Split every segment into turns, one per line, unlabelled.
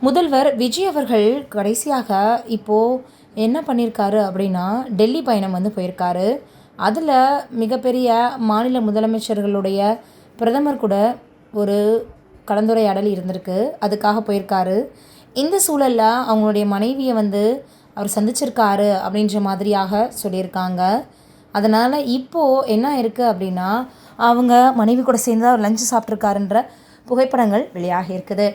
முதல்வர் விஜய் அவர்கள் கடைசியாக இப்போது என்ன பண்ணியிருக்காரு அப்படின்னா, டெல்லி பயணம் வந்து போயிருக்காரு. அதில் மிகப்பெரிய மாநில முதலமைச்சர்களுடைய பிரதமர் கூட ஒரு கலந்துரையாடல் இருந்திருக்கு. அதுக்காக போயிருக்காரு. இந்த சூழலில் அவங்களுடைய மனைவியை வந்து அவர் சந்திச்சிருக்காரு அப்படின்ற மாதிரியாக சொல்லியிருக்காங்க. அதனால் இப்போது என்ன இருக்குது அப்படின்னா, அவங்க மனைவி கூட சேர்ந்து அவர் லஞ்சு சாப்பிட்ருக்காருன்ற புகைப்படங்கள் வெளியாகி இருக்குது.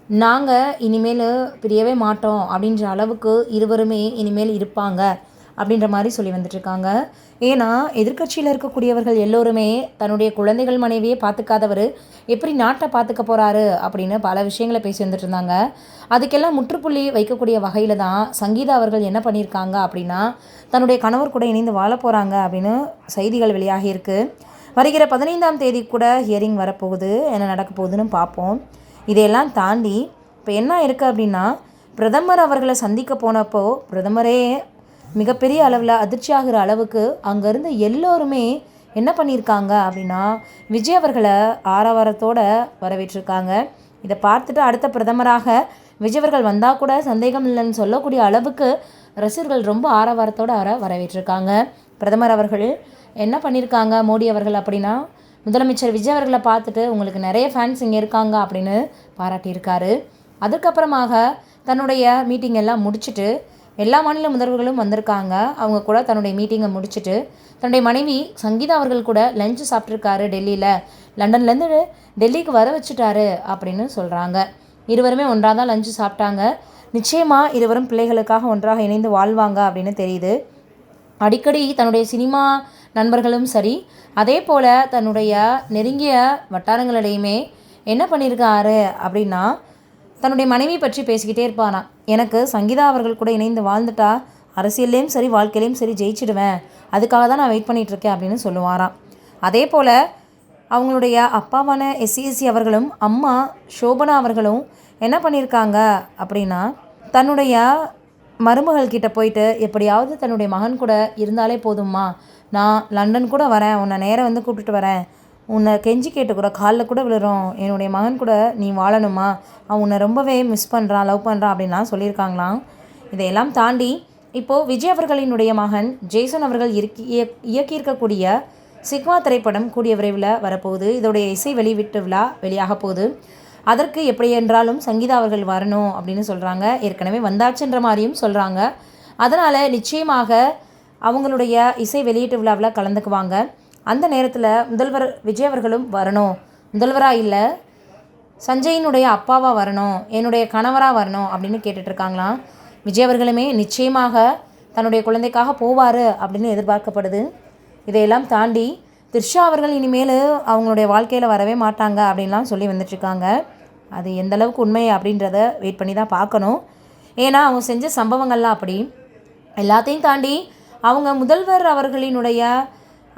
நாங்கள் இனிமேல் பிரியவே மாட்டோம் அப்படின்ற அளவுக்கு இருவருமே இனிமேல் இருப்பாங்க அப்படின்ற மாதிரி சொல்லி வந்துட்டுருக்காங்க. ஏன்னா எதிர்க்கட்சியில் இருக்கக்கூடியவர்கள் எல்லோருமே தன்னுடைய குழந்தைகள் மனைவியை பார்த்துக்காதவர் எப்படி நாட்டை பார்த்துக்க போகிறாரு அப்படின்னு பல விஷயங்களை பேசி வந்துட்டு இருந்தாங்க. அதுக்கெல்லாம் முற்றுப்புள்ளி வைக்கக்கூடிய வகையில் தான் சங்கீதா அவர்கள் என்ன பண்ணியிருக்காங்க அப்படின்னா, தன்னுடைய கணவர் கூட இணைந்து வாழ போகிறாங்க அப்படின்னு செய்திகள் வெளியாகியிருக்கு. வருகிற 15ஆம் தேதி கூட ஹியரிங் வரப்போகுது. என்ன நடக்க போகுதுன்னு பார்ப்போம். இதையெல்லாம் தாண்டி இப்போ என்ன இருக்குது அப்படின்னா, பிரதமர் அவர்களை சந்திக்க போனப்போ பிரதமரே மிகப்பெரிய அளவில் அதிர்ச்சி ஆகிற அளவுக்கு அங்கேருந்து எல்லோருமே என்ன பண்ணியிருக்காங்க அப்படின்னா, விஜய் அவர்களை ஆரவாரத்தோடு வரவேற்றிருக்காங்க. இதை பார்த்துட்டு அடுத்த பிரதமராக விஜய் அவர்கள் வந்தால் கூட சந்தேகம் இல்லைன்னு சொல்லக்கூடிய அளவுக்கு ரசிகர்கள் ரொம்ப ஆரவாரத்தோடு அவரை வரவேற்றிருக்காங்க. பிரதமர் அவர்கள் என்ன பண்ணியிருக்காங்க மோடி அவர்கள் அப்படின்னா, முதலமைச்சர் விஜய் அவர்களை பார்த்துட்டு உங்களுக்கு நிறைய ஃபேன்ஸ் இங்கே இருக்காங்க அப்படின்னு பாராட்டியிருக்காரு. அதுக்கப்புறமாக தன்னுடைய மீட்டிங் எல்லாம் முடிச்சுட்டு எல்லா மாநில முதல்வர்களும் வந்திருக்காங்க. அவங்க கூட தன்னுடைய மீட்டிங்கை முடிச்சுட்டு தன்னுடைய மனைவி சங்கீதா அவர்கள் கூட லஞ்சு சாப்பிட்ருக்காரு டெல்லியில். லண்டன்லேருந்து டெல்லிக்கு வர வச்சுட்டாரு அப்படின்னு சொல்கிறாங்க. இருவருமே ஒன்றாக தான் லஞ்சு சாப்பிட்டாங்க. நிச்சயமாக இருவரும் பிள்ளைகளுக்காக ஒன்றாக இணைந்து வாழ்வாங்க அப்படின்னு தெரியுது. அடிக்கடி தன்னுடைய சினிமா நண்பர்களும் சரி, அதே போல் தன்னுடைய நெருங்கிய வட்டாரங்களிடையுமே என்ன பண்ணியிருக்காரு அப்படின்னா, தன்னுடைய மனைவி பற்றி பேசிக்கிட்டே இருப்பாராம். எனக்கு சங்கீதா அவர்கள் கூட இணைந்து வாழ்ந்துட்டா அரசியல்லையும் சரி வாழ்க்கையிலையும் சரி ஜெயிச்சிடுவேன், அதுக்காக தான் நான் வெயிட் பண்ணிகிட்ருக்கேன் அப்படின்னு சொல்லுவாராம். அதே போல் அவங்களுடைய அப்பாவான எஸ்சிஎஸ்சி அவர்களும் அம்மா சோபனா அவர்களும் என்ன பண்ணியிருக்காங்க அப்படின்னா, தன்னுடைய மருமகள் கிட்ட போயிட்டு எப்படியாவது தன்னுடைய மகன் கூட இருந்தாலே போதும்மா, நான் லண்டன் கூட வரேன், உன்னை நேராக வந்து கூப்பிட்டுட்டு வரேன், உன்னை கெஞ்சி கேட்டு கூட காலில் கூட விழுறோம், என்னுடைய மகன் கூட நீ வாழணுமா, அவன் உன்னை ரொம்பவே மிஸ் பண்ணுறான், லவ் பண்ணுறான் அப்படின்லாம் சொல்லியிருக்காங்களாம். இதையெல்லாம் தாண்டி இப்போது விஜய் அவர்களினுடைய மகன் ஜேசன் அவர்கள் இயக்கியிருக்கக்கூடிய சிக்மா திரைப்படம் கூடிய விரைவில் வரப்போகுது. இதோடைய இசை வெளியீட்டு விழா வெளியாக போகுது. அதற்கு எப்படி என்றாலும் சங்கீதா அவர்கள் வரணும் அப்படின்னு சொல்கிறாங்க. ஏற்கனவே வந்தாச்சுன்ற மாதிரியும் சொல்கிறாங்க. அதனால் நிச்சயமாக அவங்களுடைய இசை வெளியீட்டு விழாவில் கலந்துக்குவாங்க. அந்த நேரத்தில் முதல்வர் விஜய் அவர்களும் வரணும், முதல்வராக இல்லை சஞ்சயினுடைய அப்பாவாக வரணும், என்னுடைய கணவராக வரணும் அப்படின்னு கேட்டுட்ருக்காங்களாம். விஜய் அவர்களுமே நிச்சயமாக தன்னுடைய குழந்தைக்காக போவார் அப்படின்னு எதிர்பார்க்கப்படுது. இதையெல்லாம் தாண்டி த்ரிஷா அவர்கள் இனிமேல் அவங்களுடைய வாழ்க்கையில் வரவே மாட்டாங்க அப்படின்லாம் சொல்லி வந்துட்டுருக்காங்க. அது எந்த அளவுக்கு உண்மை அப்படின்றத வெயிட் பண்ணி தான் பார்க்கணும். ஏன்னா அவங்க செஞ்ச சம்பவங்கள்லாம் அப்படி. எல்லாத்தையும் தாண்டி அவங்க முதல்வர் அவர்களினுடைய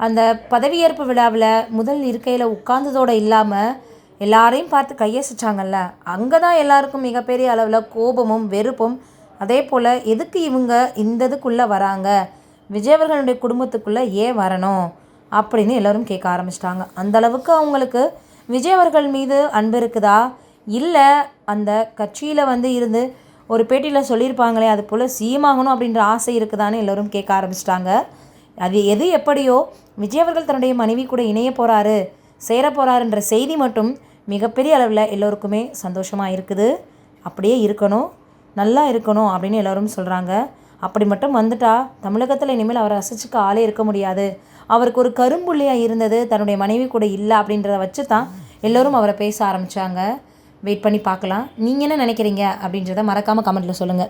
அந்த பதவியேற்பு விழாவில் முதல் இருக்கையில் உட்கார்ந்ததோடு இல்லாமல் எல்லாரையும் பார்த்து கையசிச்சாங்கல்ல, அங்கே தான் எல்லாருக்கும் மிகப்பெரிய அளவில் கோபமும் வெறுப்பும், அதே போல் எதுக்கு இவங்க இந்த இதுக்குள்ளே வராங்க, விஜய் அவர்களுடைய குடும்பத்துக்குள்ளே ஏன் வரணும் அப்படின்னு எல்லோரும் கேட்க ஆரம்பிச்சிட்டாங்க. அந்தளவுக்கு அவங்களுக்கு விஜய் அவர்கள் மீது அன்பு இருக்குதா, இல்லை அந்த கட்சியில் வந்து இருந்து ஒரு பேட்டியில் சொல்லியிருப்பாங்களே அது போல் சீமாகணும் அப்படின்ற ஆசை இருக்குதான்னு எல்லோரும் கேட்க ஆரம்பிச்சிட்டாங்க. அது எது எப்படியோ விஜய் அவர்கள் தன்னுடைய மனைவி கூட இணைய போகிறாரு, சேர போகிறாருன்ற செய்தி மட்டும் மிகப்பெரிய அளவில் எல்லோருக்குமே சந்தோஷமாக இருக்குது. அப்படியே இருக்கணும், நல்லா இருக்கணும் அப்படின்னு எல்லோரும் சொல்கிறாங்க. அப்படி மட்டும் வந்துட்டா தமிழகத்தில் இனிமேல் அவரை ரசிச்சுக்க ஆளே இருக்க முடியாது. அவருக்கு ஒரு கரும்புள்ளியாக இருந்தது தன்னுடைய மனைவி கூட இல்லை அப்படின்றத வச்சு தான் எல்லோரும் அவரை பேச ஆரம்பித்தாங்க. வெயிட் பண்ணி பார்க்கலாம். நீங்கள் என்ன நினைக்கிறீங்க அப்படின்றத மறக்காமல் கமெண்ட்டில் சொல்லுங்கள்.